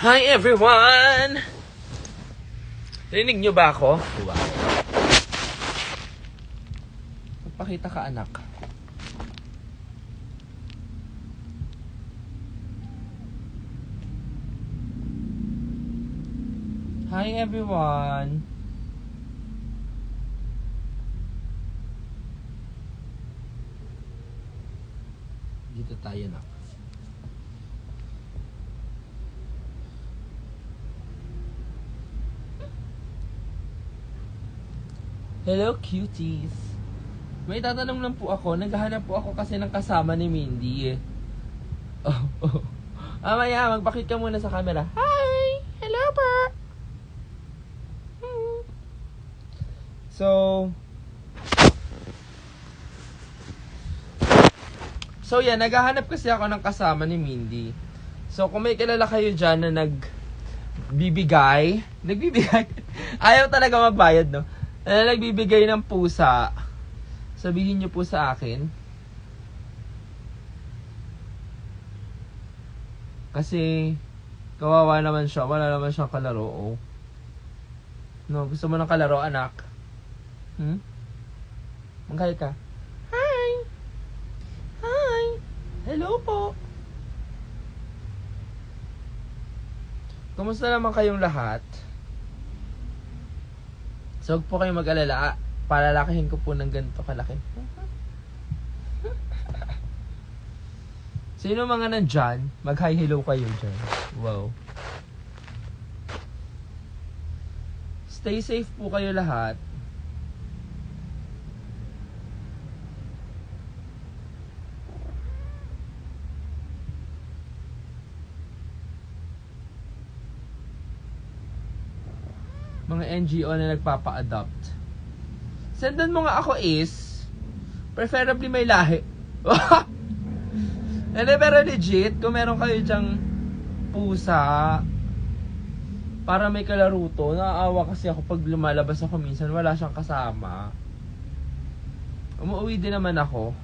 Hi everyone! Rinig nyo ba ako? Wow. Magpakita ka, anak. Hi everyone! Dito tayo na. Hello cuties! May tatanong lang po ako. Naghahanap po ako kasi ng kasama ni Mindy. Oh. Amaya, magpakit ka muna sa camera. Hi! Hello po! So yan, naghahanap kasi ako ng kasama ni Mindy. So kung may kilala kayo dyan na nagbibigay, ayaw talaga magbayad, no? Na nagbibigay ng pusa, sabihin nyo po sa akin. Kasi kawawa naman siya, wala naman siyang kalaro. Oh. No, gusto mo ng kalaro, anak? Mangkaya ka. Hi! Hi! Hello po! Kumusta naman kayong lahat? So, huwag po kayong mag-alala. Palalakihin ko po ng ganito kalaki. Sino mga nandyan? Mag-hi hello kayo dyan. Wow. Stay safe po kayo lahat. Mga NGO na nagpapa-adopt. Sendan mo nga ako preferably may lahi. Pero legit, kung meron kayo dyang pusa para may kalaro to, naaawa kasi ako pag lumalabas ako minsan, wala siyang kasama. Umuwi din naman ako.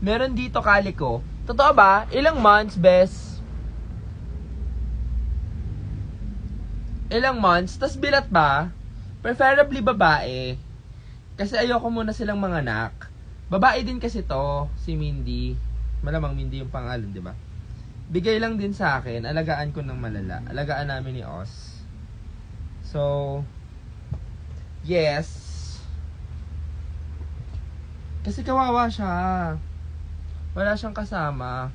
Meron dito kaliko. Totoo ba? Ilang months, bes? Ilang months? Tas bilat ba? Preferably babae. Kasi ayoko muna silang manganak. Babae din kasi to, si Mindy. Malamang Mindy yung pangalan, di ba? Bigay lang din sa akin. Alagaan ko ng malala. Alagaan namin ni Oz. So, yes. Kasi kawawa siya. Wala siyang kasama.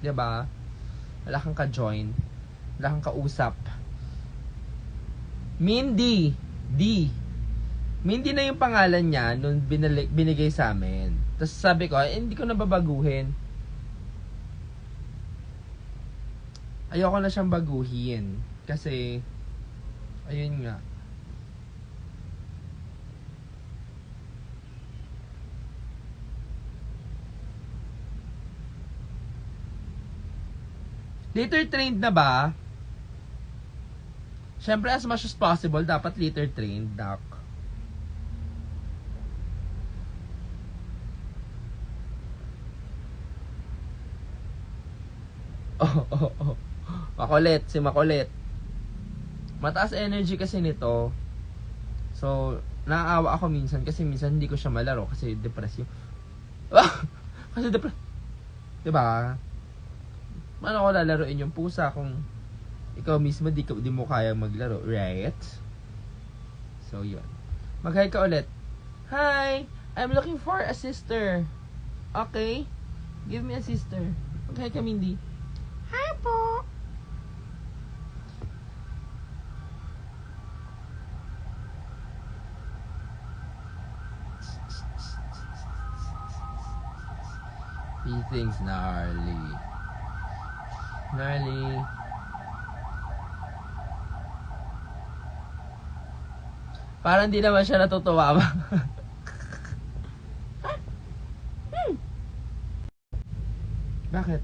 Di ba? Wala kang ka-join. Wala kang kausap. Mindy. Mindy na yung pangalan niya nung binigay sa amin. Tapos sabi ko, hindi ko na babaguhin. Ayoko na siyang baguhin. Kasi, ayun nga. Litter trained na ba? Siyempre, as much as possible, dapat litter trained, Doc. Oh. Makulit, si Makulit. Mataas energy kasi nito. So, naaawa ako minsan kasi minsan hindi ko siya malaro kasi depressed yung... kasi depressed. Diba? Paano ko lalaroin yung pusa kung ikaw mismo di mo kaya maglaro, right? So, yun. Mag-hi ka ulit. Hi! I'm looking for a sister. Okay? Give me a sister. Mag-hi ka, Mindy. Hi po! He thinks gnarly. Parang di naman siya natutuwa ba? Bakit?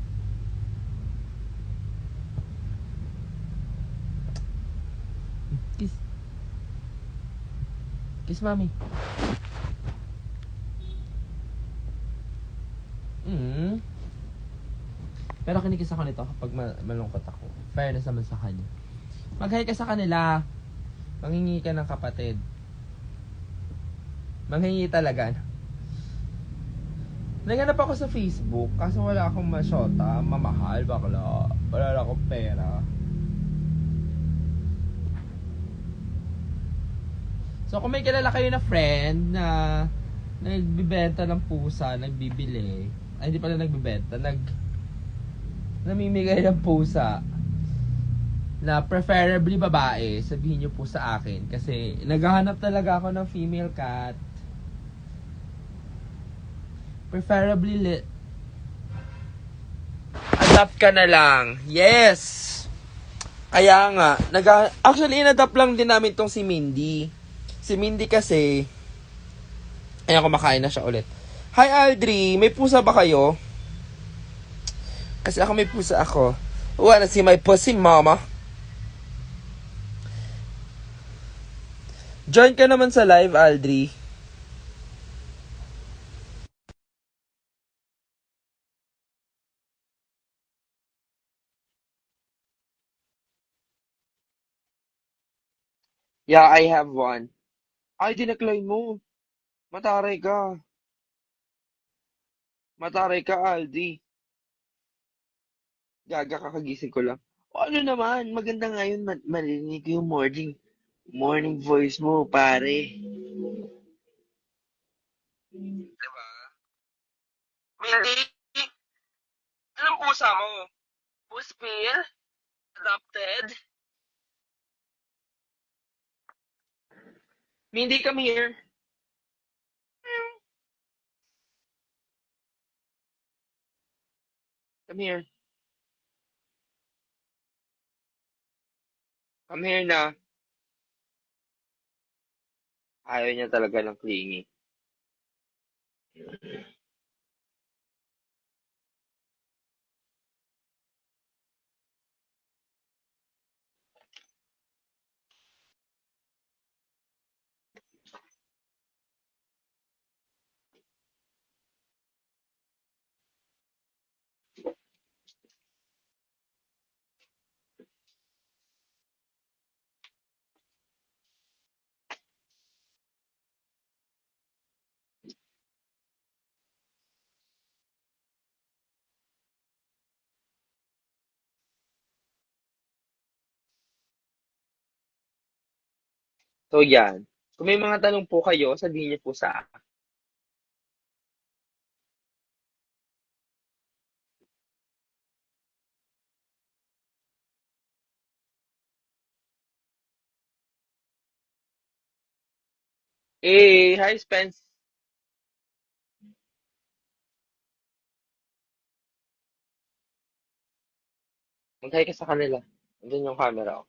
Kiss mommy. Pero kinikis ako nito kapag malungkot ako. Fairness naman sa kanya. Mag-hi ka sa kanila. Manghingi ka ng kapatid. Manghingi talaga. Naghanap ako sa Facebook, kaso wala akong masyota, mamahal, bakla. Wala lang akong pera. So kung may kilala kayo na friend na nagbibenta ng pusa, nagbibili, ay hindi pala nagbibenta, namimigay ng pusa na preferably babae, sabihin nyo po sa akin kasi naghahanap talaga ako ng female cat. Preferably adapt ka na lang. Yes! Kaya nga, actually in-adapt lang din namin tong si Mindy. Si Mindy kasi, ayan, kumakain na siya ulit. Hi Aldri, may pusa ba kayo? Kasi ako may pusa ako. Wanna see my pussy, mama? Join ka naman sa live, Aldri. Yeah, I have one. Ay, dinecline mo. Mataray ka. Mataray ka, Aldi. Gaga, kakagising ko lang. O ano naman, maganda ngayon marinig yung morning voice mo, pare. Diba? Mindy, anong pusa mo? Puspil? Adopted? Mindy, come here. Come here. Come here na. Ayaw niya talaga ng clingy. So yan. Kung may mga tanong po kayo, sabihin niyo po sa akin. Hi Spence. Mag-hi ka sa kanila. Andun yung camera. Oh.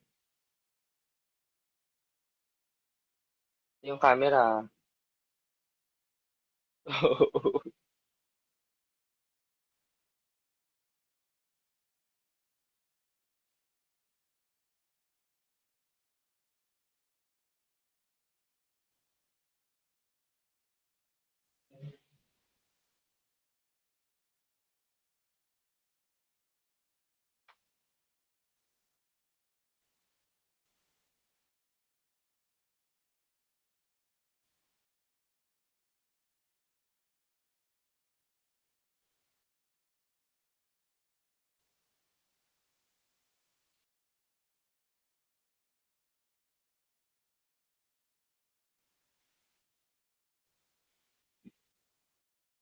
Yung camera.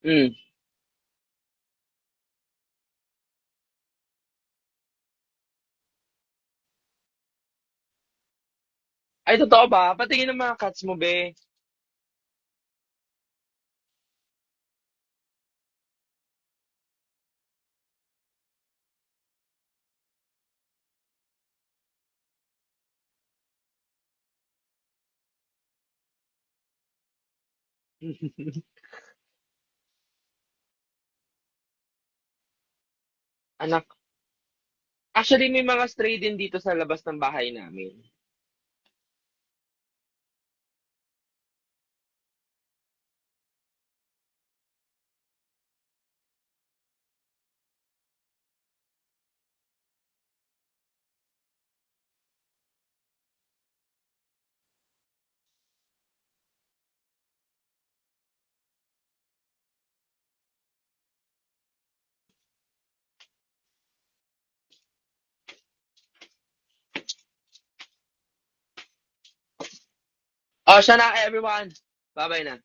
Mm. Ay, totoo ba? Patingin ng mga cats mo, be. Anak. Actually, may mga stray din dito sa labas ng bahay namin. Siya na everyone. Bye-bye na.